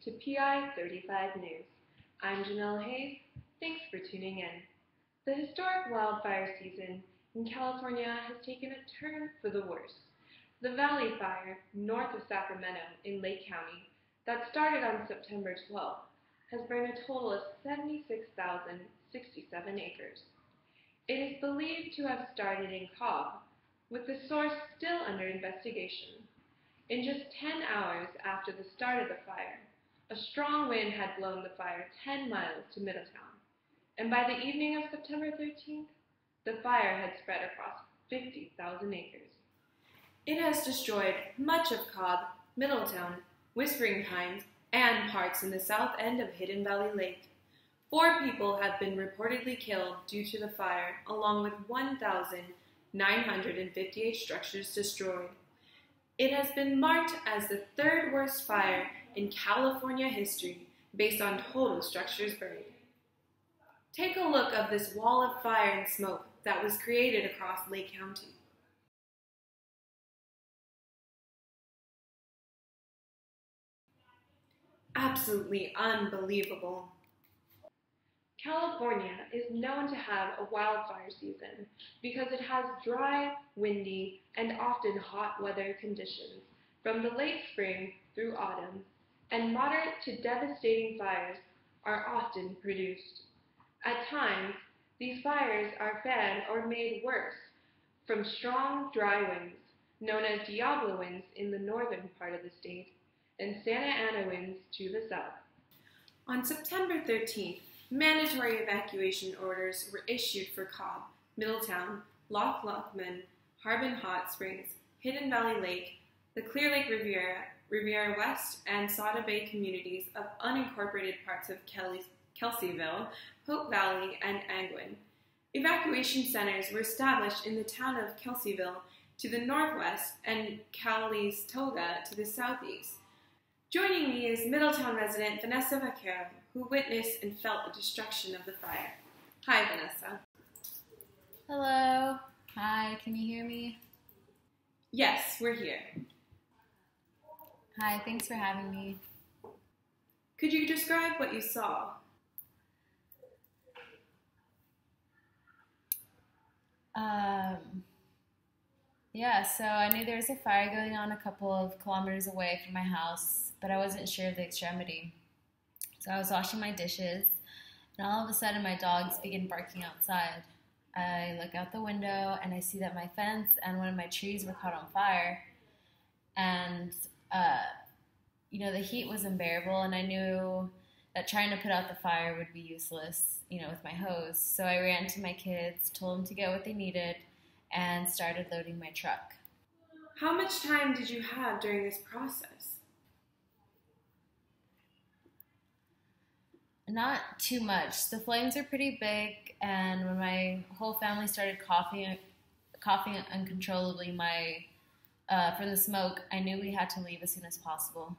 to PI 35 News. I'm Janelle Hayes. Thanks for tuning in. The historic wildfire season in California has taken a turn for the worse. The Valley Fire, north of Sacramento in Lake County, that started on September 12th, has burned a total of 76,067 acres. It is believed to have started in Cobb, with the source still under investigation. In just 10 hours after the start of the fire, a strong wind had blown the fire 10 miles to Middletown, and by the evening of September 13th, the fire had spread across 50,000 acres. It has destroyed much of Cobb, Middletown, Whispering Pines, and parts in the south end of Hidden Valley Lake. 4 people have been reportedly killed due to the fire, along with 1,958 structures destroyed. It has been marked as the 3rd worst fire in California history based on total structures burned. Take a look of this wall of fire and smoke that was created across Lake County. Absolutely unbelievable. California is known to have a wildfire season because it has dry, windy, and often hot weather conditions from the late spring through autumn, and moderate to devastating fires are often produced. At times, these fires are fed or made worse from strong, dry winds, known as Diablo winds in the northern part of the state, and Santa Ana winds to the south. On September 13th, mandatory evacuation orders were issued for Cobb, Middletown, Loch Lomond, Harbin Hot Springs, Hidden Valley Lake, the Clear Lake Riviera, Riviera West, and Sauda Bay communities of unincorporated parts of Kelseyville, Hope Valley, and Angwin. Evacuation centers were established in the town of Kelseyville to the northwest and Calistoga to the southeast. Joining me is Middletown resident Vanessa Vaquero, who witnessed and felt the destruction of the fire. Hi, Vanessa. Hello. Hi, can you hear me? Yes, we're here. Hi, thanks for having me. Could you describe what you saw? Yeah, so I knew there was a fire going on a couple of kilometers away from my house, but I wasn't sure of the extremity. So I was washing my dishes, and all of a sudden my dogs begin barking outside. I look out the window, and I see that my fence and one of my trees were caught on fire. And, the heat was unbearable, and I knew that trying to put out the fire would be useless, with my hose. So I ran to my kids, told them to get what they needed, and started loading my truck. How much time did you have during this process? Not too much. The flames are pretty big, and when my whole family started coughing uncontrollably from the smoke, I knew we had to leave as soon as possible.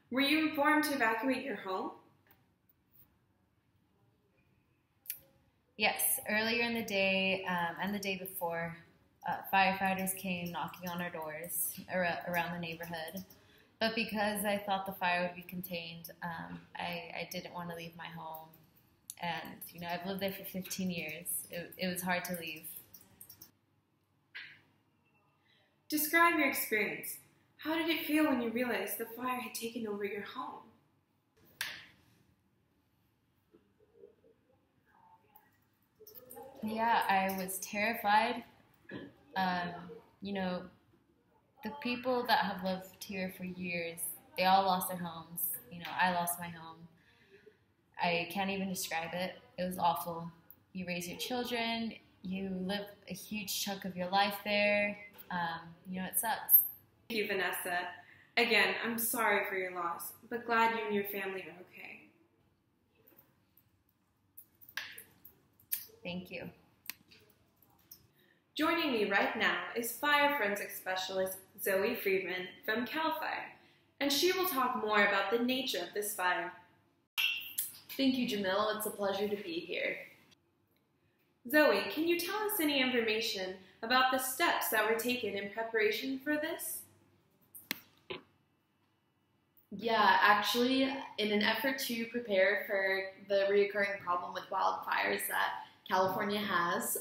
Were you informed to evacuate your home? Yes, earlier in the day and the day before, firefighters came knocking on our doors around the neighborhood. But because I thought the fire would be contained, I didn't want to leave my home. And, I've lived there for 15 years. It was hard to leave. Describe your experience. How did it feel when you realized the fire had taken over your home? Yeah, I was terrified. The people that have lived here for years, they all lost their homes. I lost my home. I can't even describe it. It was awful. You raise your children, you live a huge chunk of your life there. It sucks. Thank you, Vanessa. Again, I'm sorry for your loss, but glad you and your family are okay. Thank you. Joining me right now is fire forensic specialist Zoe Friedman from CAL FIRE, and she will talk more about the nature of this fire. Thank you, Jamil. It's a pleasure to be here. Zoe, can you tell us any information about the steps that were taken in preparation for this? Yeah, actually, in an effort to prepare for the reoccurring problem with wildfires that California has,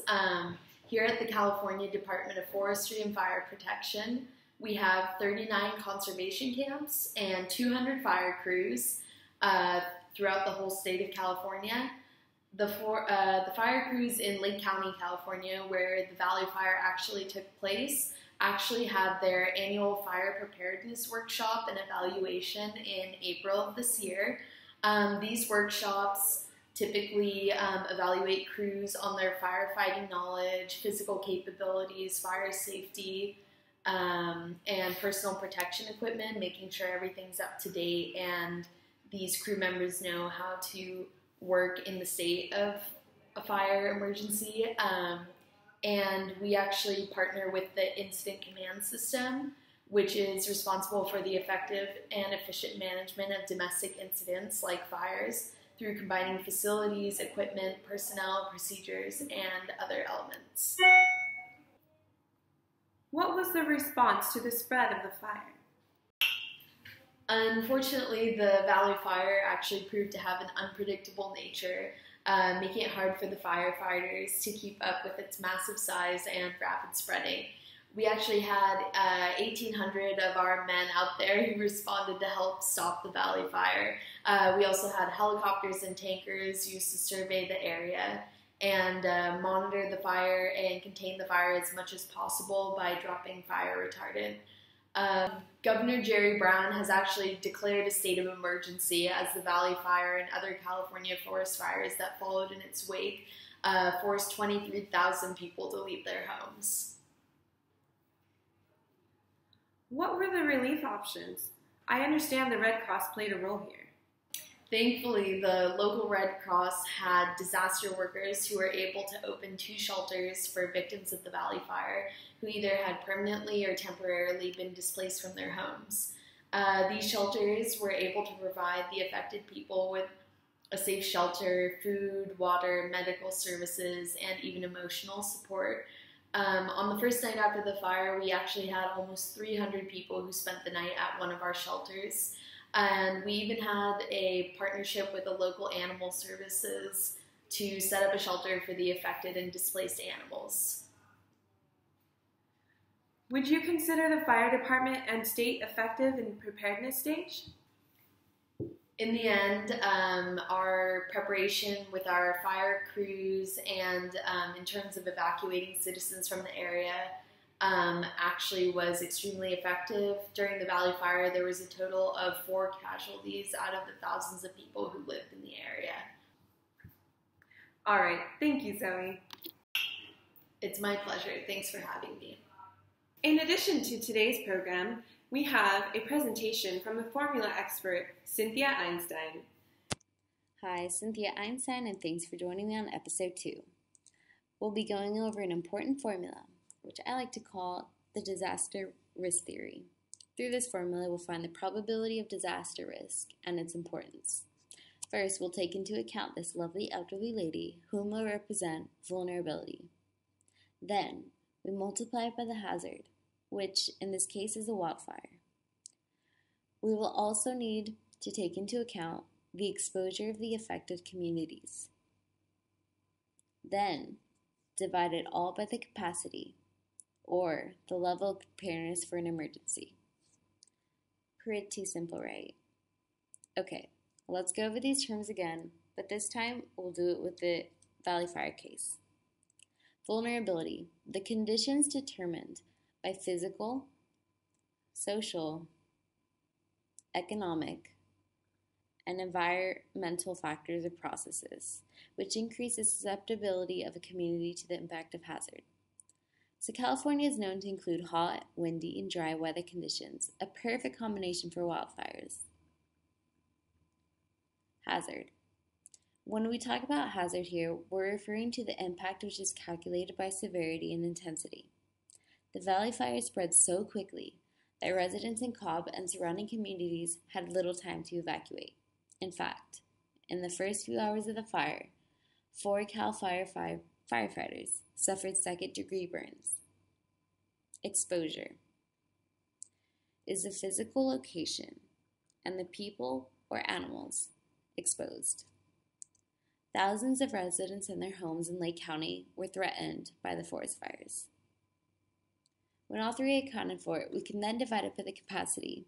here at the California Department of Forestry and Fire Protection, we have 39 conservation camps and 200 fire crews throughout the whole state of California. The fire crews in Lake County, California, where the Valley Fire actually took place, actually had their annual fire preparedness workshop and evaluation in April of this year. These workshops typically evaluate crews on their firefighting knowledge, physical capabilities, fire safety, and personal protection equipment, making sure everything's up to date and these crew members know how to work in the state of a fire emergency. And we actually partner with the Incident Command System, which is responsible for the effective and efficient management of domestic incidents like fires through combining facilities, equipment, personnel, procedures, and other elements. What was the response to the spread of the fire? Unfortunately, the Valley Fire actually proved to have an unpredictable nature, making it hard for the firefighters to keep up with its massive size and rapid spreading. We actually had 1,800 of our men out there who responded to help stop the Valley Fire. We also had helicopters and tankers used to survey the area and monitor the fire and contain the fire as much as possible by dropping fire retardant. Governor Jerry Brown has actually declared a state of emergency as the Valley Fire and other California forest fires that followed in its wake forced 23,000 people to leave their homes. What were the relief options? I understand the Red Cross played a role here. Thankfully, the local Red Cross had disaster workers who were able to open 2 shelters for victims of the Valley Fire who either had permanently or temporarily been displaced from their homes. These shelters were able to provide the affected people with a safe shelter, food, water, medical services, and even emotional support. On the first night after the fire, we actually had almost 300 people who spent the night at one of our shelters. And we even had a partnership with the local animal services to set up a shelter for the affected and displaced animals. Would you consider the fire department and state effective in preparedness stage? In the end, our preparation with our fire crews and in terms of evacuating citizens from the area actually was extremely effective. During the Valley Fire, there was a total of 4 casualties out of the thousands of people who lived in the area. All right, thank you, Zoe. It's my pleasure. Thanks for having me. In addition to today's program, we have a presentation from the formula expert, Cynthia Einstein. Hi, Cynthia Einstein, and thanks for joining me on episode 2. We'll be going over an important formula, which I like to call the disaster risk theory. Through this formula, we'll find the probability of disaster risk and its importance. First, we'll take into account this lovely elderly lady, whom will represent vulnerability. Then, we multiply it by the hazard, which in this case is a wildfire. We will also need to take into account the exposure of the affected communities. Then, divide it all by the capacity, or the level of preparedness for an emergency. Pretty simple, right? Okay, let's go over these terms again, but this time we'll do it with the Valley Fire case. Vulnerability, the conditions determined by physical, social, economic, and environmental factors or processes, which increase the susceptibility of a community to the impact of hazard. So California is known to include hot, windy, and dry weather conditions, a perfect combination for wildfires. Hazard. When we talk about hazard here, we're referring to the impact which is calculated by severity and intensity. The Valley Fire spread so quickly that residents in Cobb and surrounding communities had little time to evacuate. In fact, in the first few hours of the fire, 4 Cal Fire firefighters suffered second-degree burns. Exposure is the physical location and the people or animals exposed. Thousands of residents and their homes in Lake County were threatened by the forest fires. When all three are accounted for, we can then divide up the capacity.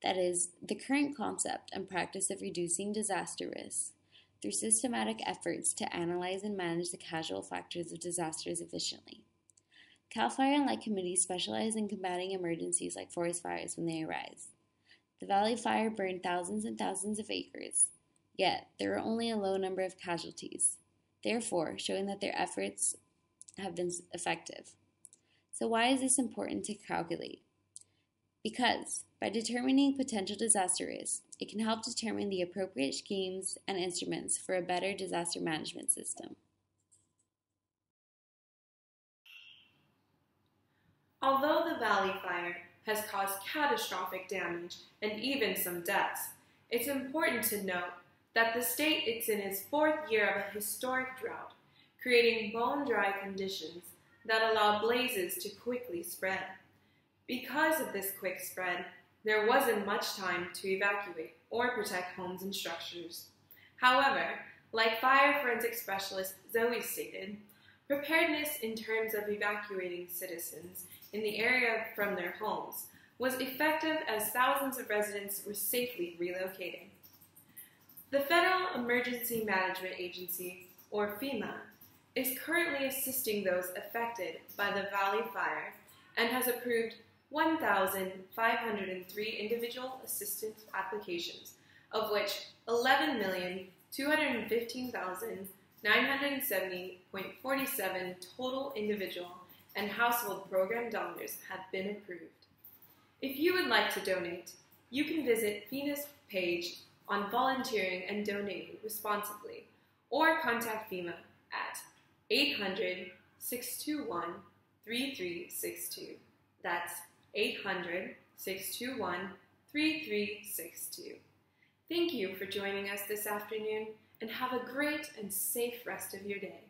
That is, the current concept and practice of reducing disaster risks through systematic efforts to analyze and manage the causal factors of disasters efficiently. CAL FIRE and Light committees specialize in combating emergencies like forest fires when they arise. The Valley Fire burned thousands and thousands of acres, yet there were only a low number of casualties, therefore showing that their efforts have been effective. So why is this important to calculate? Because by determining potential disaster risk, it can help determine the appropriate schemes and instruments for a better disaster management system. Although the Valley Fire has caused catastrophic damage and even some deaths, it's important to note that the state is in its fourth year of a historic drought, creating bone-dry conditions that allow blazes to quickly spread. Because of this quick spread, there wasn't much time to evacuate or protect homes and structures. However, like fire forensic specialist Zoe stated, preparedness in terms of evacuating citizens in the area from their homes was effective as thousands of residents were safely relocating. The Federal Emergency Management Agency, or FEMA, is currently assisting those affected by the Valley Fire and has approved 1,503 individual assistance applications, of which 11,215,970.47 total individual and household program dollars have been approved. If you would like to donate, you can visit FEMA's page on volunteering and donating responsibly, or contact FEMA at 800-621-3362. That's 800-621-3362. Thank you for joining us this afternoon, and have a great and safe rest of your day.